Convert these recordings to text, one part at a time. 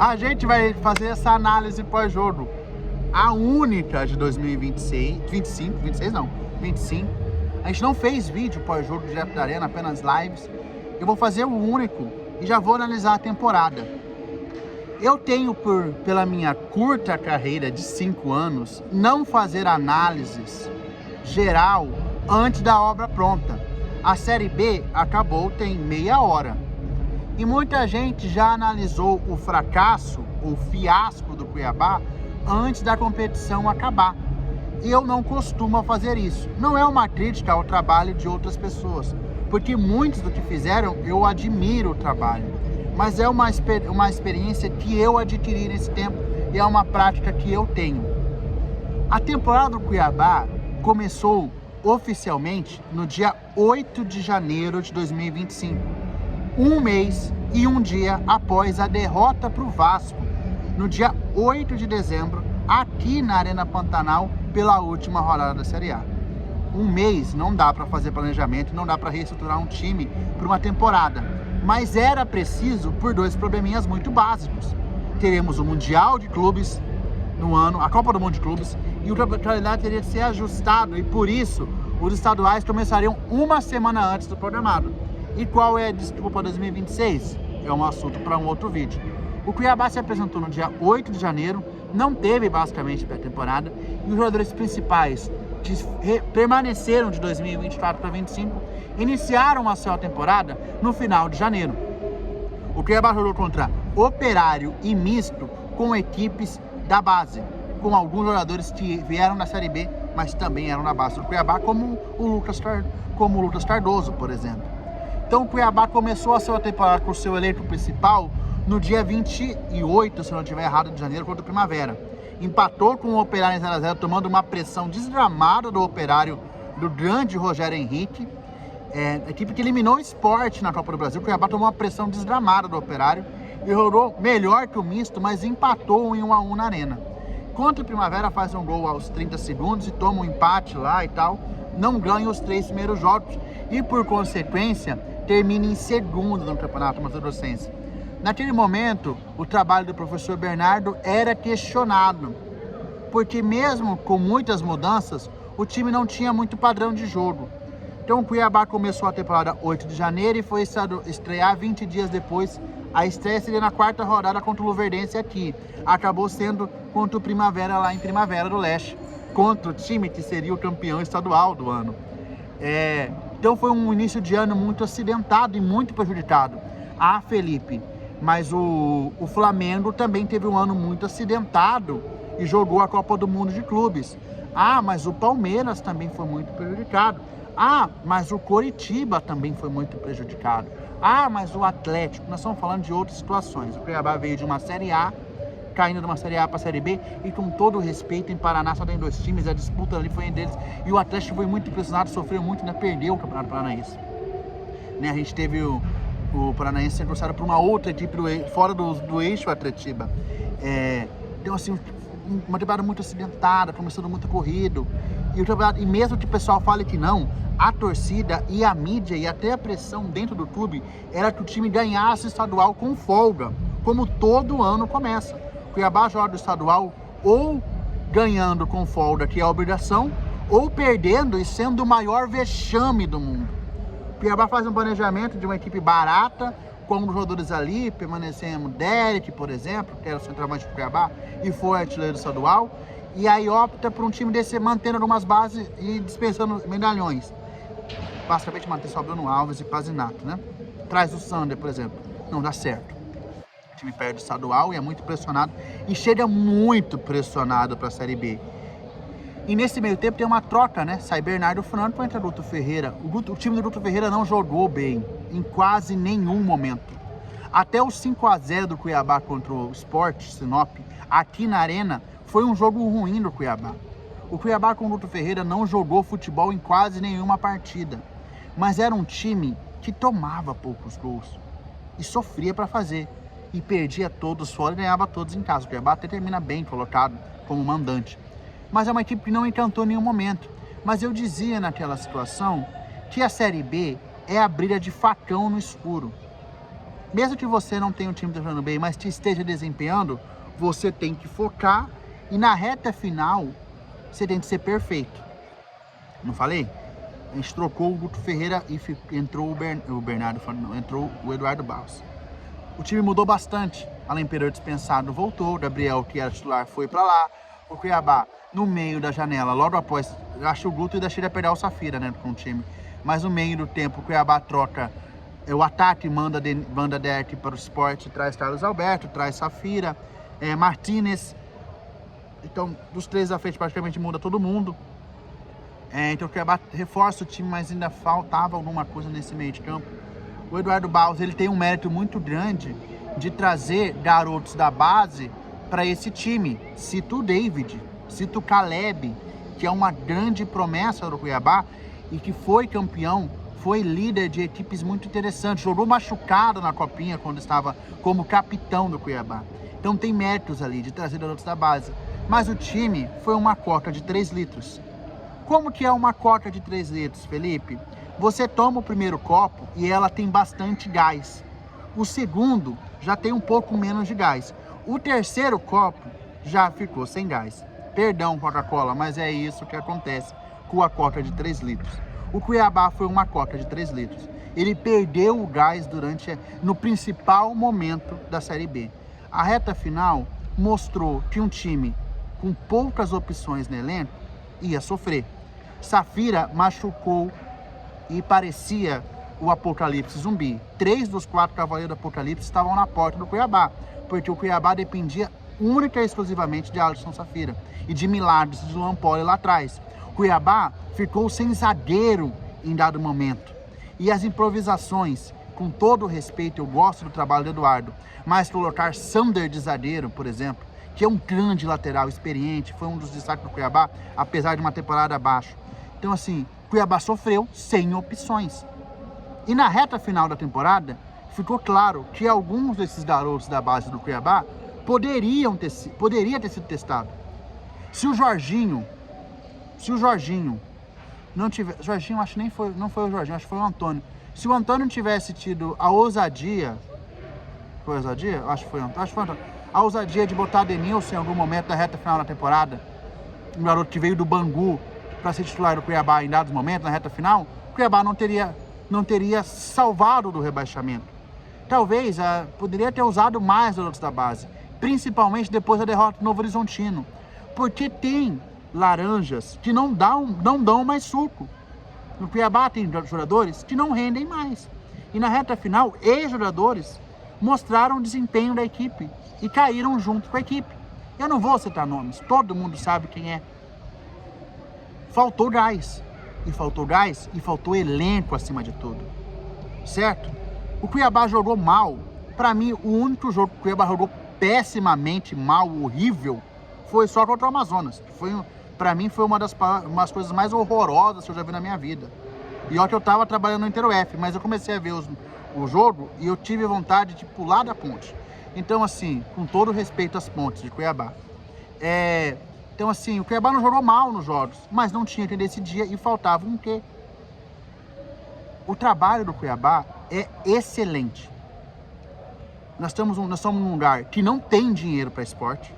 A gente vai fazer essa análise pós-jogo. A única de 2026, 26 não, 25. A gente não fez vídeo pós-jogo direto da Arena, apenas lives. Eu vou fazer o único e já vou analisar a temporada. Eu tenho, pela minha curta carreira de 5 anos, não fazer análises geral antes da obra pronta. A Série B acabou tem meia hora. E muita gente já analisou o fracasso, o fiasco do Cuiabá antes da competição acabar. E eu não costumo fazer isso. Não é uma crítica ao trabalho de outras pessoas, porque muitos do que fizeram eu admiro o trabalho. Mas é uma experiência que eu adquiri nesse tempo e é uma prática que eu tenho. A temporada do Cuiabá começou oficialmente no dia 8 de janeiro de 2025, um mês e um dia após a derrota para o Vasco, no dia 8 de dezembro, aqui na Arena Pantanal, pela última rodada da Série A. Um mês não dá para fazer planejamento, não dá para reestruturar um time para uma temporada, mas era preciso por 2 probleminhas muito básicos. Teremos o Mundial de Clubes no ano, a Copa do Mundo de Clubes, e o calendário teria que ser ajustado, e por isso os estaduais começariam uma semana antes do programado. E qual é a desculpa para 2026? É um assunto para um outro vídeo. O Cuiabá se apresentou no dia 8 de janeiro, não teve basicamente pré-temporada, e os jogadores principais que permaneceram de 2024 para 2025 iniciaram a sua temporada no final de janeiro. O Cuiabá jogou contra Operário e Misto com equipes da base, com alguns jogadores que vieram da Série B, mas também eram da base do Cuiabá, como o Lucas Cardoso, por exemplo. Então o Cuiabá começou a sua temporada com o seu elenco principal no dia 28, se não estiver errado, de janeiro, contra o Primavera. Empatou com o Operário em 0x0, tomando uma pressão desgramada do Operário, do grande Rogério Henrique. A equipe que eliminou o Sport na Copa do Brasil. O Cuiabá tomou uma pressão desgramada do Operário e rodou melhor que o Misto, mas empatou em 1x1 na Arena. Contra o Primavera faz um gol aos 30 segundos e toma um empate lá e tal. Não ganha os 3 primeiros jogos e, por consequência, termina em segundo no Campeonato Mato Grossense. Naquele momento, o trabalho do professor Bernardo era questionado, porque mesmo com muitas mudanças, o time não tinha muito padrão de jogo. Então o Cuiabá começou a temporada 8 de janeiro e foi estrear 20 dias depois. A estreia seria na 4ª rodada contra o Luverdense aqui. Acabou sendo contra o Primavera lá em Primavera do Leste, contra o time que seria o campeão estadual do ano. Então foi um início de ano muito acidentado e muito prejudicado. Felipe, mas o Flamengo também teve um ano muito acidentado e jogou a Copa do Mundo de Clubes. Mas o Palmeiras também foi muito prejudicado. Mas o Coritiba também foi muito prejudicado. Mas o Atlético, nós estamos falando de outras situações. O Cuiabá veio de uma Série A, caindo de uma Série A para a Série B, e com todo o respeito, em Paraná só tem 2 times, a disputa ali foi entre eles, e o Atlético foi muito impressionado, sofreu muito, perdeu o Campeonato Paranaense. A gente teve o Paranaense sendo cruzado por uma outra equipe fora do eixo Atletiba. Então, assim, uma temporada muito acidentada, começando muito corrido. E mesmo que o pessoal fale que não, a torcida e a mídia e até a pressão dentro do clube era que o time ganhasse o estadual com folga, como todo ano começa. O Cuiabá joga o estadual ou ganhando com folga, que é a obrigação, ou perdendo e sendo o maior vexame do mundo. O Cuiabá faz um planejamento de uma equipe barata, com os jogadores ali, permanecendo Derek, por exemplo, que era o centroavante do Cuiabá, e foi artilheiro estadual, e aí opta por um time desse mantendo algumas bases e dispensando medalhões. Basicamente manter só Bruno Alves e Pazinato, né? Traz o Sander, por exemplo. Não dá certo. O time perde o estadual e é muito pressionado, e chega muito pressionado para a Série B. E nesse meio tempo tem uma troca, né? Sai Bernardo Franco para entrar Guto Ferreira. O time do Guto Ferreira não jogou bem em quase nenhum momento. Até o 5x0 do Cuiabá contra o Sport Sinop, aqui na Arena, foi um jogo ruim do Cuiabá. O Cuiabá com o Guto Ferreira não jogou futebol em quase nenhuma partida. Mas era um time que tomava poucos gols e sofria para fazer. E perdia todos fora e ganhava todos em casa. O Cuiabá até termina bem colocado como mandante. Mas é uma equipe que não encantou em nenhum momento. Mas eu dizia naquela situação que a Série B é a briga de facão no escuro. Mesmo que você não tenha um time jogando bem, mas te esteja desempenhando, você tem que focar e na reta final você tem que ser perfeito. Não falei? A gente trocou o Guto Ferreira e entrou entrou o Eduardo Barros. O time mudou bastante. Alan Pereira dispensado voltou, Gabriel, que era titular, foi para lá. O Cuiabá, no meio da janela, logo após, acho que o Guto ainda chega a perder o Safira, né, com o time. Mas no meio do tempo, o Cuiabá troca o ataque, manda Derek para o Sport, traz Carlos Alberto, traz Safira, Martínez. Então, dos três à frente, praticamente muda todo mundo. Então, o Cuiabá reforça o time, mas ainda faltava alguma coisa nesse meio de campo. O Eduardo Barros, ele tem um mérito muito grande de trazer garotos da base para esse time. Cito o David, cito o Caleb, que é uma grande promessa do Cuiabá e que foi campeão, foi líder de equipes muito interessantes, jogou machucado na Copinha quando estava como capitão do Cuiabá. Então tem méritos ali de trazer garotos da base. Mas o time foi uma coca de 3 litros. Como que é uma coca de 3 litros, Felipe? Você toma o primeiro copo e ela tem bastante gás. O segundo já tem um pouco menos de gás. O terceiro copo já ficou sem gás. Perdão, Coca-Cola, mas é isso que acontece com a coca de 3 litros. O Cuiabá foi uma coca de 3 litros. Ele perdeu o gás no principal momento da Série B. A reta final mostrou que um time com poucas opções no elenco ia sofrer. Safira machucou e parecia o apocalipse zumbi. 3 dos 4 cavaleiros do apocalipse estavam na porta do Cuiabá, porque o Cuiabá dependia única e exclusivamente de Alisson Safira e de milagres de Luan Poli lá atrás. O Cuiabá ficou sem zagueiro em dado momento. E as improvisações, com todo o respeito, eu gosto do trabalho do Eduardo, mas colocar Sander de zagueiro, por exemplo, que é um grande lateral experiente, foi um dos destaques do Cuiabá, apesar de uma temporada abaixo. Então, assim, Cuiabá sofreu sem opções. E na reta final da temporada, ficou claro que alguns desses garotos da base do Cuiabá poderia ter sido testado. Se o Jorginho não tiver... Jorginho, acho que não foi o Jorginho, acho que foi o Antônio. Se o Antônio tivesse tido a ousadia... Foi a ousadia? Acho que foi o Antônio. A ousadia de botar Denilson em algum momento da reta final da temporada, um garoto que veio do Bangu para ser titular do Cuiabá em dados momentos, na reta final, o Cuiabá não teria salvado do rebaixamento. Talvez poderia ter usado mais garotos da base, principalmente depois da derrota do Novo Horizontino, porque tem laranjas que não dão mais suco. No Cuiabá tem jogadores que não rendem mais. E na reta final, ex-jogadores mostraram o desempenho da equipe e caíram junto com a equipe. Eu não vou citar nomes, todo mundo sabe quem é. Faltou gás. E faltou elenco acima de tudo. Certo? O Cuiabá jogou mal. Para mim, o único jogo que o Cuiabá jogou pessimamente, mal, horrível, foi só contra o Amazonas. Para mim, foi uma das coisas mais horrorosas que eu já vi na minha vida. E olha que eu tava trabalhando no Inter F, mas eu comecei a ver o jogo e eu tive vontade de pular da ponte. Então, assim, com todo respeito às pontes de Cuiabá. Então, assim, o Cuiabá não jogou mal nos jogos, mas não tinha que decidir e faltava um quê? O trabalho do Cuiabá é excelente. Nós somos num lugar que não tem dinheiro para esporte.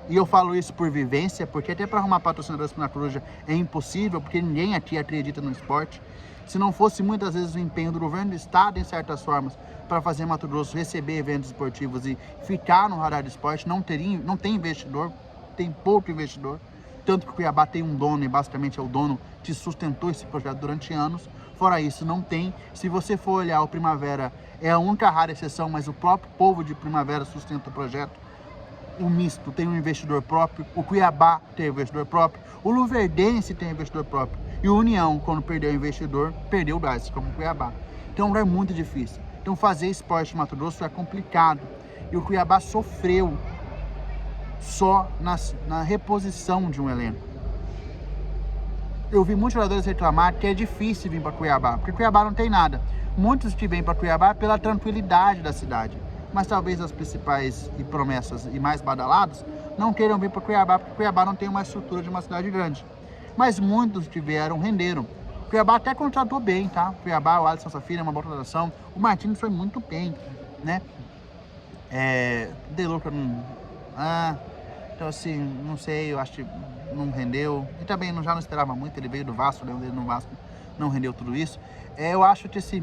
E eu falo isso por vivência, porque até para arrumar patrocinadores para a Coruja é impossível, porque ninguém aqui acredita no esporte. Se não fosse muitas vezes o empenho do governo do estado, em certas formas, para fazer Mato Grosso receber eventos esportivos e ficar no radar do esporte, não tem investidor, tem pouco investidor. Tanto que o Cuiabá tem um dono, e basicamente é o dono que sustentou esse projeto durante anos. Fora isso, não tem. Se você for olhar, o Primavera é a única rara exceção, mas o próprio povo de Primavera sustenta o projeto. O Misto tem um investidor próprio, o Cuiabá tem um investidor próprio, o Luverdense tem um investidor próprio. E o União, quando perdeu o investidor, perdeu o gás, como o Cuiabá. Então é um lugar muito difícil. Então fazer esporte em Mato Grosso é complicado. E o Cuiabá sofreu só na reposição de um elenco. Eu vi muitos jogadores reclamar que é difícil vir para Cuiabá, porque Cuiabá não tem nada. Muitos que vêm para Cuiabá pela tranquilidade da cidade. Mas talvez as principais e promessas e mais badalados não queiram vir para Cuiabá, porque Cuiabá não tem uma estrutura de uma cidade grande. Mas muitos que vieram renderam. Cuiabá até contratou bem, tá? Cuiabá, o Alisson Safira, uma boa contratação. O Martins foi muito bem. né? De Luca não... então assim, não sei, eu acho que não rendeu. E também já não esperava muito, ele veio do Vasco, dele no Vasco não rendeu tudo isso. Eu acho que assim,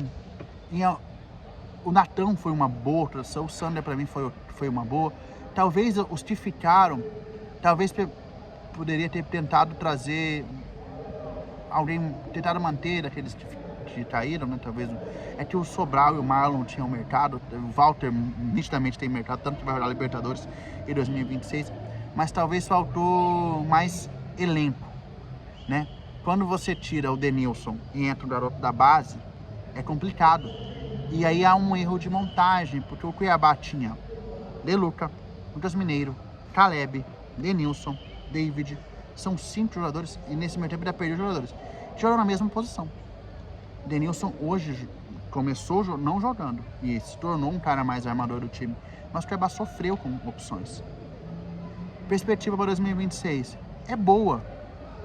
o Natão foi uma boa tradução, o Sander pra mim foi uma boa. Talvez os que ficaram, talvez poderia ter tentado trazer alguém, tentado manter aqueles que caíram, né? Talvez é que o Sobral e o Marlon tinham mercado, o Walter nitidamente tem mercado, tanto que vai jogar Libertadores em 2026, mas talvez faltou mais elenco, né? Quando você tira o Denilson e entra o garoto da base, é complicado. E aí há um erro de montagem, porque o Cuiabá tinha De Luca, Lucas Mineiro, Caleb, Denilson, David, são 5 jogadores, e nesse meio tempo ainda perdeu jogadores, que jogam na mesma posição. Denilson hoje começou não jogando, e se tornou um cara mais armador do time, mas o Cuiabá sofreu com opções. Perspectiva para 2026 é boa,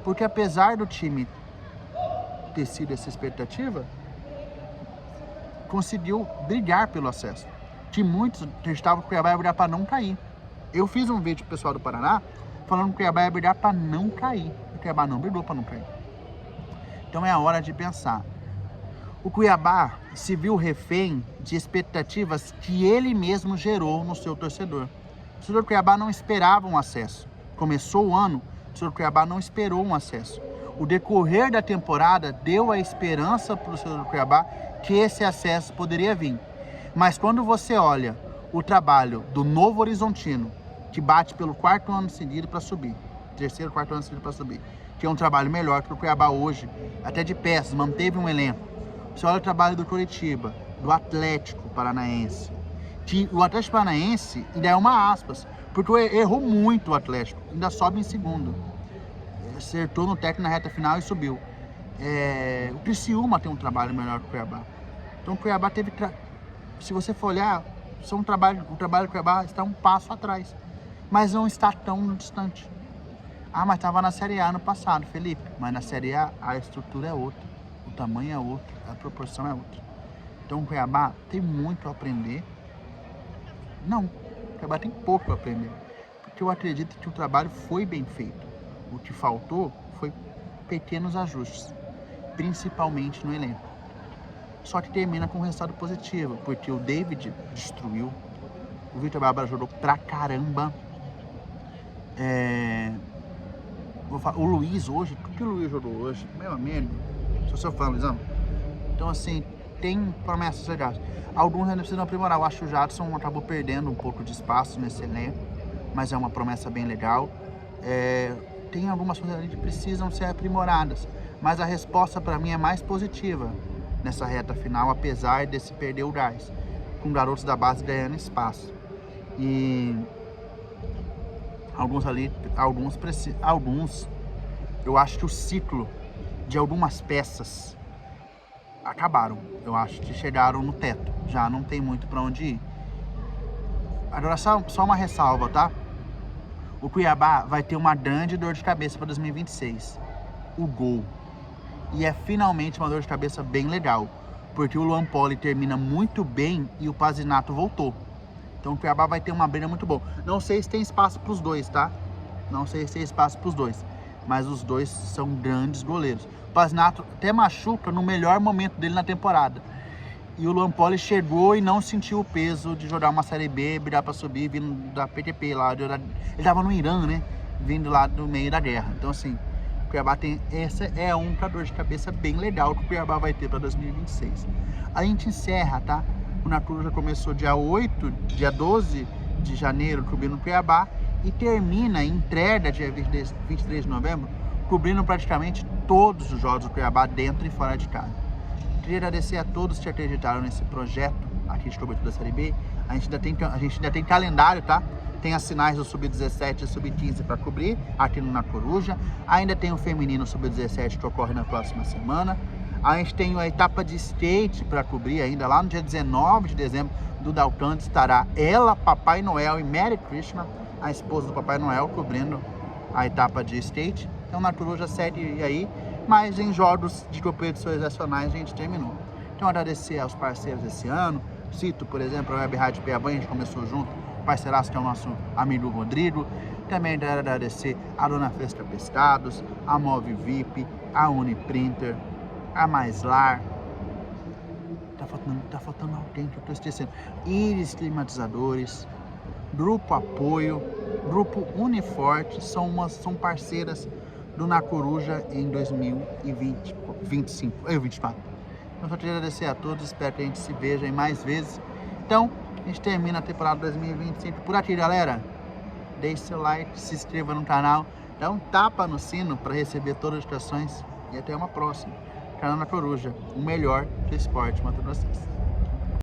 porque apesar do time ter sido essa expectativa, conseguiu brigar pelo acesso, que muitos acreditavam que o Cuiabá ia brigar para não cair. Eu fiz um vídeo pro pessoal do Paraná falando que o Cuiabá ia brigar para não cair. O Cuiabá não brigou para não cair. Então é a hora de pensar. O Cuiabá se viu refém de expectativas que ele mesmo gerou no seu torcedor. O torcedor do Cuiabá não esperava um acesso. Começou o ano, o torcedor do Cuiabá não esperou um acesso. O decorrer da temporada deu a esperança para o torcedor do Cuiabá que esse acesso poderia vir. Mas quando você olha o trabalho do Novo Horizontino, que bate pelo 4º ano seguido para subir, 3º, 4º ano seguido para subir, que é um trabalho melhor que o Cuiabá hoje, até de peças, manteve um elenco. Você olha o trabalho do Coritiba, do Atlético Paranaense, que o Atlético Paranaense ainda é uma aspas, porque errou muito o Atlético, ainda sobe em segundo. Acertou no técnico na reta final e subiu. O Criciúma tem um trabalho melhor que o Cuiabá. Então o Cuiabá teve... Se você for olhar, o trabalho do Cuiabá está um passo atrás, mas não está tão distante. Mas estava na Série A no passado, Felipe. Mas na Série A estrutura é outra, o tamanho é outro, a proporção é outra. Então o Cuiabá tem muito a aprender. Não, o Cuiabá tem pouco a aprender, porque eu acredito que o trabalho foi bem feito. O que faltou foi pequenos ajustes, principalmente no elenco. Só que termina com um resultado positivo, porque o David destruiu, o Vitor Bárbara jogou pra caramba, o Luiz hoje, o que o Luiz jogou hoje, meu amigo, sou seu fã, Luizão. Então assim, tem promessas legais. Alguns ainda precisam aprimorar. Eu acho que o Jadson acabou perdendo um pouco de espaço nesse elenco, mas é uma promessa bem legal. Tem algumas coisas ali que precisam ser aprimoradas, mas a resposta para mim é mais positiva nessa reta final, apesar de se perder o gás, com garotos da base ganhando espaço. E alguns, eu acho que o ciclo de algumas peças acabaram. Eu acho que chegaram no teto, já não tem muito para onde ir. Agora só uma ressalva, tá? O Cuiabá vai ter uma grande dor de cabeça para 2026, o gol. E é finalmente uma dor de cabeça bem legal, porque o Luan Poli termina muito bem e o Pazinato voltou. Então o Cuiabá vai ter uma briga muito boa. Não sei se tem espaço para os dois, tá? Não sei se tem espaço para os dois, mas os dois são grandes goleiros. O Pazinato até machuca no melhor momento dele na temporada. E o Luan Poli chegou e não sentiu o peso de jogar uma Série B, brigar para subir, vindo da PTP lá. Ele estava no Irã, né? Vindo lá do meio da guerra. Então assim, o Cuiabá tem... Essa é um dor de cabeça bem legal que o Cuiabá vai ter para 2026. A gente encerra, tá? O Natura já começou dia 12 de janeiro cobrindo o Cuiabá e termina em entrega dia 23 de novembro, cobrindo praticamente todos os jogos do Cuiabá dentro e fora de casa. Queria agradecer a todos que acreditaram nesse projeto aqui de cobertura da Série B. A gente ainda tem calendário, tá? Tem as finais do Sub-17 e Sub-15 para cobrir aqui no Na Coruja. Ainda tem o feminino Sub-17 que ocorre na próxima semana. A gente tem a etapa de skate para cobrir ainda lá no dia 19 de dezembro. Duda Alcântara estará ela, Papai Noel e Merry Christmas, a esposa do Papai Noel, cobrindo a etapa de skate. Então Na Coruja segue aí, mas em jogos de competições nacionais a gente terminou. Então agradecer aos parceiros esse ano, Cito, por exemplo, a Web Rádio Piabã, a gente começou junto, parceiraço que é o nosso amigo Rodrigo. Também quero agradecer a Dona Festa Pescados, a Move VIP, a Uniprinter, a Maislar. Tá faltando alguém que eu tô esquecendo. Iris Climatizadores, Grupo Apoio, Grupo Uniforte, são parceiras do Na Coruja em 2024. Eu só queria agradecer a todos, espero que a gente se veja em mais vezes. Então, a gente termina a temporada 2025 por aqui, galera. Deixe seu like, se inscreva no canal, dá um tapa no sino para receber todas as notificações e até uma próxima. Canal Na Coruja, o melhor do esporte Mato Grossense.